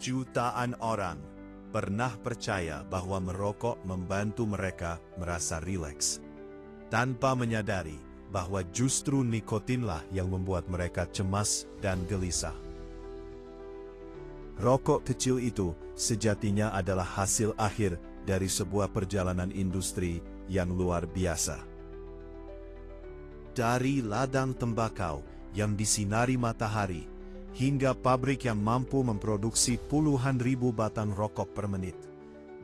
Jutaan orang pernah percaya bahwa merokok membantu mereka merasa rileks, tanpa menyadari bahwa justru nikotinlah yang membuat mereka cemas dan gelisah. Rokok kecil itu sejatinya adalah hasil akhir dari sebuah perjalanan industri yang luar biasa. Dari ladang tembakau yang disinari matahari, hingga pabrik yang mampu memproduksi puluhan ribu batang rokok per menit,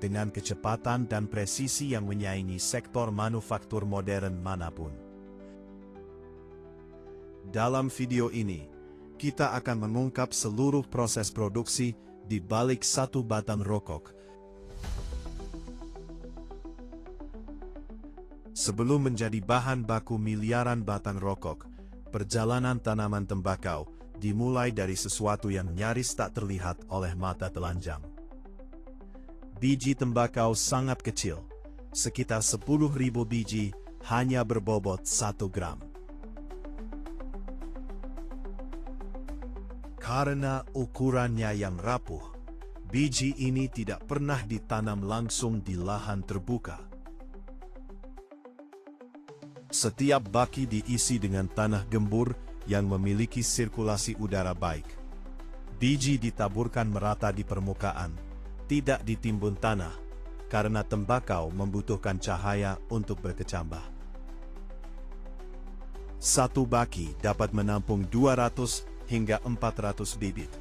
dengan kecepatan dan presisi yang menyaingi sektor manufaktur modern manapun. Dalam video ini, kita akan mengungkap seluruh proses produksi di balik satu batang rokok. Sebelum menjadi bahan baku miliaran batang rokok, perjalanan tanaman tembakau dimulai dari sesuatu yang nyaris tak terlihat oleh mata telanjang. Biji tembakau sangat kecil, sekitar 10.000 biji hanya berbobot 1 gram. Karena ukurannya yang rapuh, biji ini tidak pernah ditanam langsung di lahan terbuka. Setiap baki diisi dengan tanah gembur yang memiliki sirkulasi udara baik. Biji ditaburkan merata di permukaan, tidak ditimbun tanah, karena tembakau membutuhkan cahaya untuk berkecambah. Satu baki dapat menampung 200 hingga 400 bibit.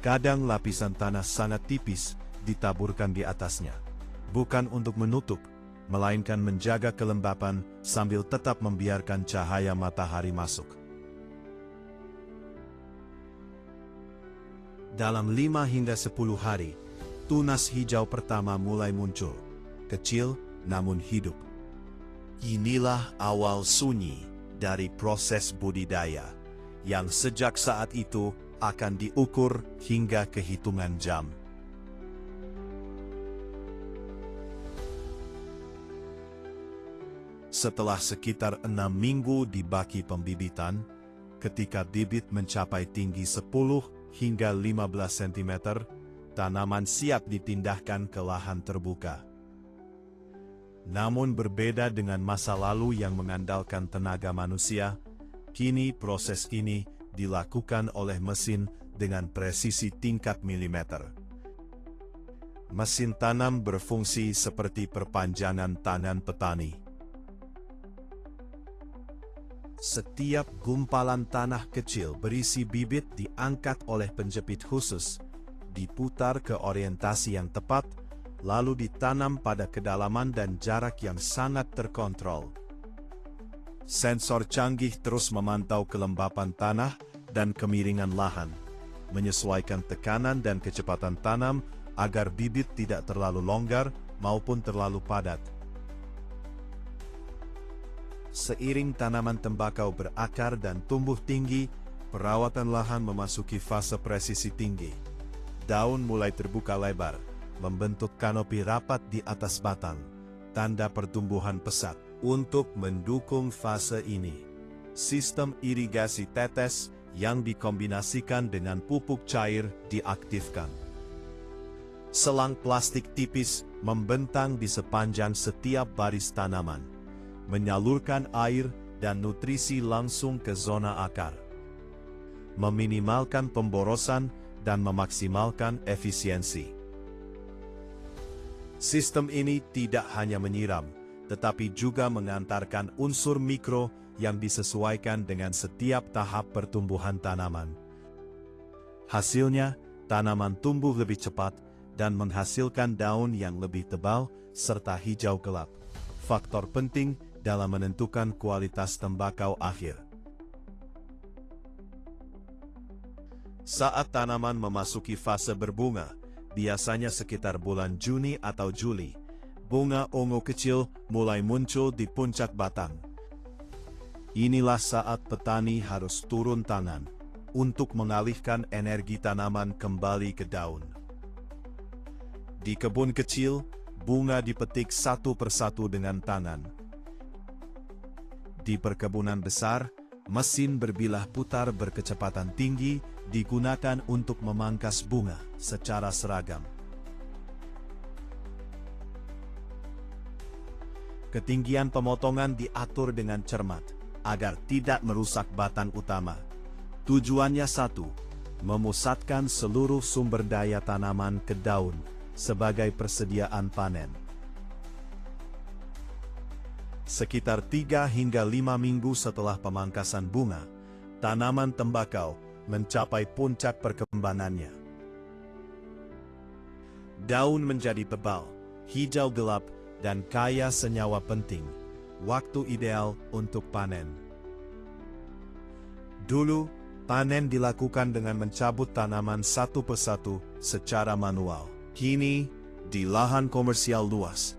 Kadang lapisan tanah sangat tipis ditaburkan di atasnya, bukan untuk menutup, melainkan menjaga kelembapan sambil tetap membiarkan cahaya matahari masuk. Dalam 5 hingga 10 hari, tunas hijau pertama mulai muncul, kecil namun hidup. Inilah awal sunyi dari proses budidaya, yang sejak saat itu akan diukur hingga kehitungan jam. Setelah sekitar 6 minggu di baki pembibitan, ketika bibit mencapai tinggi 10 hingga 15 cm, tanaman siap ditindahkan ke lahan terbuka. Namun berbeda dengan masa lalu yang mengandalkan tenaga manusia, kini proses ini dilakukan oleh mesin dengan presisi tingkat milimeter. Mesin tanam berfungsi seperti perpanjangan tangan petani. Setiap gumpalan tanah kecil berisi bibit diangkat oleh penjepit khusus, diputar ke orientasi yang tepat, lalu ditanam pada kedalaman dan jarak yang sangat terkontrol. Sensor canggih terus memantau kelembapan tanah dan kemiringan lahan, menyesuaikan tekanan dan kecepatan tanam agar bibit tidak terlalu longgar maupun terlalu padat. Seiring tanaman tembakau berakar dan tumbuh tinggi, perawatan lahan memasuki fase presisi tinggi. Daun mulai terbuka lebar, membentuk kanopi rapat di atas batang, tanda pertumbuhan pesat. Untuk mendukung fase ini, sistem irigasi tetes yang dikombinasikan dengan pupuk cair diaktifkan. Selang plastik tipis membentang di sepanjang setiap baris tanaman, menyalurkan air dan nutrisi langsung ke zona akar, meminimalkan pemborosan dan memaksimalkan efisiensi. Sistem ini tidak hanya menyiram, tetapi juga mengantarkan unsur mikro yang disesuaikan dengan setiap tahap pertumbuhan tanaman. Hasilnya, tanaman tumbuh lebih cepat dan menghasilkan daun yang lebih tebal serta hijau gelap, faktor penting dalam menentukan kualitas tembakau akhir. Saat tanaman memasuki fase berbunga, biasanya sekitar bulan Juni atau Juli, bunga ungu kecil mulai muncul di puncak batang. Inilah saat petani harus turun tangan untuk mengalihkan energi tanaman kembali ke daun. Di kebun kecil, bunga dipetik satu persatu dengan tangan. Di perkebunan besar, mesin berbilah putar berkecepatan tinggi digunakan untuk memangkas bunga secara seragam. Ketinggian pemotongan diatur dengan cermat agar tidak merusak batang utama. Tujuannya satu, memusatkan seluruh sumber daya tanaman ke daun sebagai persediaan panen. Sekitar 3 hingga 5 minggu setelah pemangkasan bunga, tanaman tembakau mencapai puncak perkembangannya. Daun menjadi tebal, hijau gelap, dan kaya senyawa penting. Waktu ideal untuk panen. Dulu, panen dilakukan dengan mencabut tanaman satu persatu secara manual. Kini, di lahan komersial luas,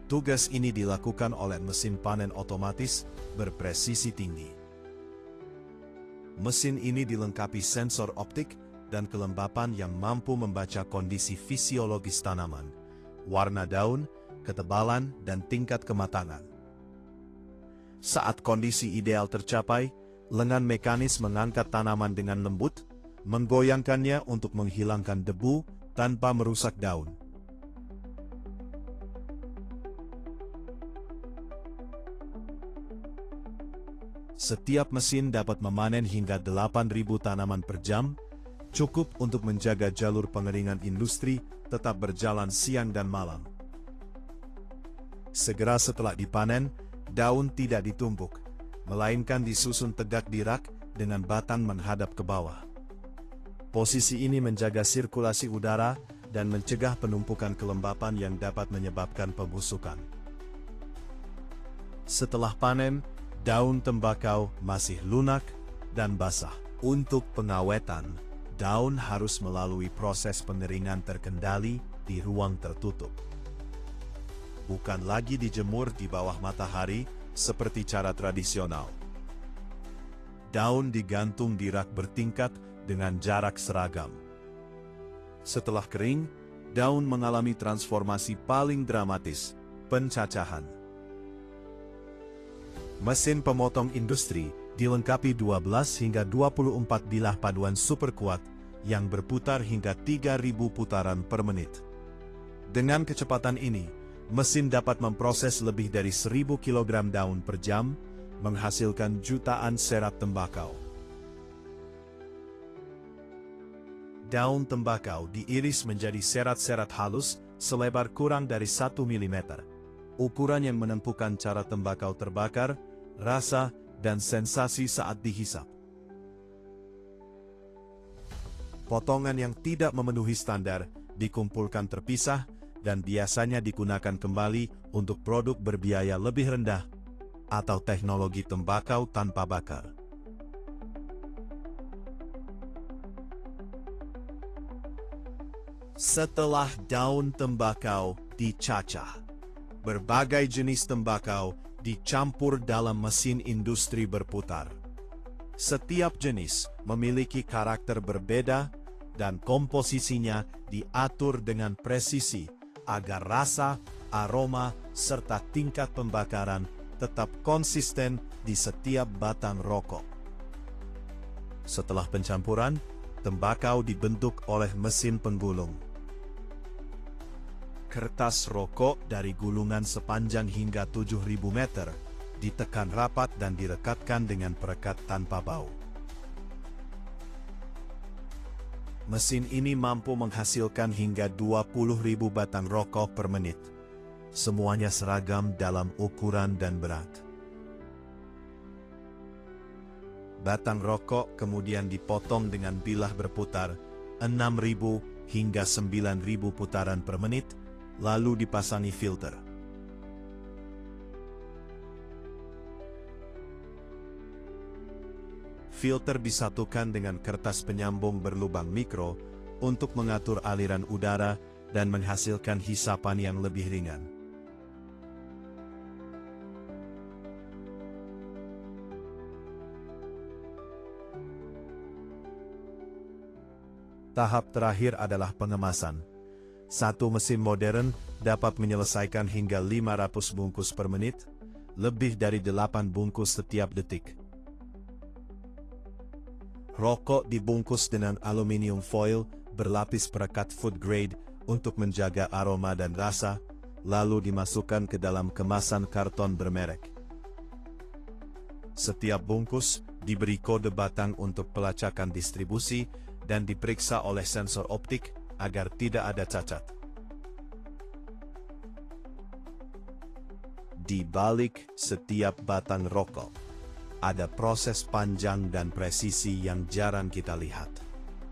tugas ini dilakukan oleh mesin panen otomatis berpresisi tinggi. Mesin ini dilengkapi sensor optik dan kelembapan yang mampu membaca kondisi fisiologis tanaman, warna daun, ketebalan, dan tingkat kematangan. Saat kondisi ideal tercapai, lengan mekanis mengangkat tanaman dengan lembut, menggoyangkannya untuk menghilangkan debu tanpa merusak daun. Setiap mesin dapat memanen hingga 8.000 tanaman per jam, cukup untuk menjaga jalur pengeringan industri tetap berjalan siang dan malam. Segera setelah dipanen, daun tidak ditumpuk, melainkan disusun tegak di rak dengan batang menghadap ke bawah. Posisi ini menjaga sirkulasi udara dan mencegah penumpukan kelembapan yang dapat menyebabkan pembusukan. Setelah panen, daun tembakau masih lunak dan basah. Untuk pengawetan, daun harus melalui proses pengeringan terkendali di ruang tertutup. Bukan lagi dijemur di bawah matahari seperti cara tradisional. Daun digantung di rak bertingkat dengan jarak seragam. Setelah kering, daun mengalami transformasi paling dramatis, pencacahan. Mesin pemotong industri dilengkapi 12 hingga 24 bilah paduan super kuat yang berputar hingga 3.000 putaran per menit. Dengan kecepatan ini, mesin dapat memproses lebih dari 1.000 kg daun per jam, menghasilkan jutaan serat tembakau. Daun tembakau diiris menjadi serat-serat halus selebar kurang dari 1 mm. Ukuran yang menentukan cara tembakau terbakar, rasa, dan sensasi saat dihisap. Potongan yang tidak memenuhi standar dikumpulkan terpisah dan biasanya digunakan kembali untuk produk berbiaya lebih rendah atau teknologi tembakau tanpa bakar. Setelah daun tembakau dicacah, berbagai jenis tembakau dicampur dalam mesin industri berputar. Setiap jenis memiliki karakter berbeda dan komposisinya diatur dengan presisi agar rasa, aroma, serta tingkat pembakaran tetap konsisten di setiap batang rokok. Setelah pencampuran, tembakau dibentuk oleh mesin penggulung. Kertas rokok dari gulungan sepanjang hingga 7.000 meter ditekan rapat dan direkatkan dengan perekat tanpa bau. Mesin ini mampu menghasilkan hingga 20.000 batang rokok per menit. Semuanya seragam dalam ukuran dan berat. Batang rokok kemudian dipotong dengan bilah berputar 6.000 hingga 9.000 putaran per menit, lalu dipasangi filter. Filter disatukan dengan kertas penyambung berlubang mikro untuk mengatur aliran udara dan menghasilkan hisapan yang lebih ringan. Tahap terakhir adalah pengemasan. Satu mesin modern dapat menyelesaikan hingga 500 bungkus per menit, lebih dari 8 bungkus setiap detik. Rokok dibungkus dengan aluminium foil berlapis perekat food grade untuk menjaga aroma dan rasa, lalu dimasukkan ke dalam kemasan karton bermerek. Setiap bungkus diberi kode batang untuk pelacakan distribusi dan diperiksa oleh sensor optik agar tidak ada cacat. Di balik setiap batang rokok, ada proses panjang dan presisi yang jarang kita lihat.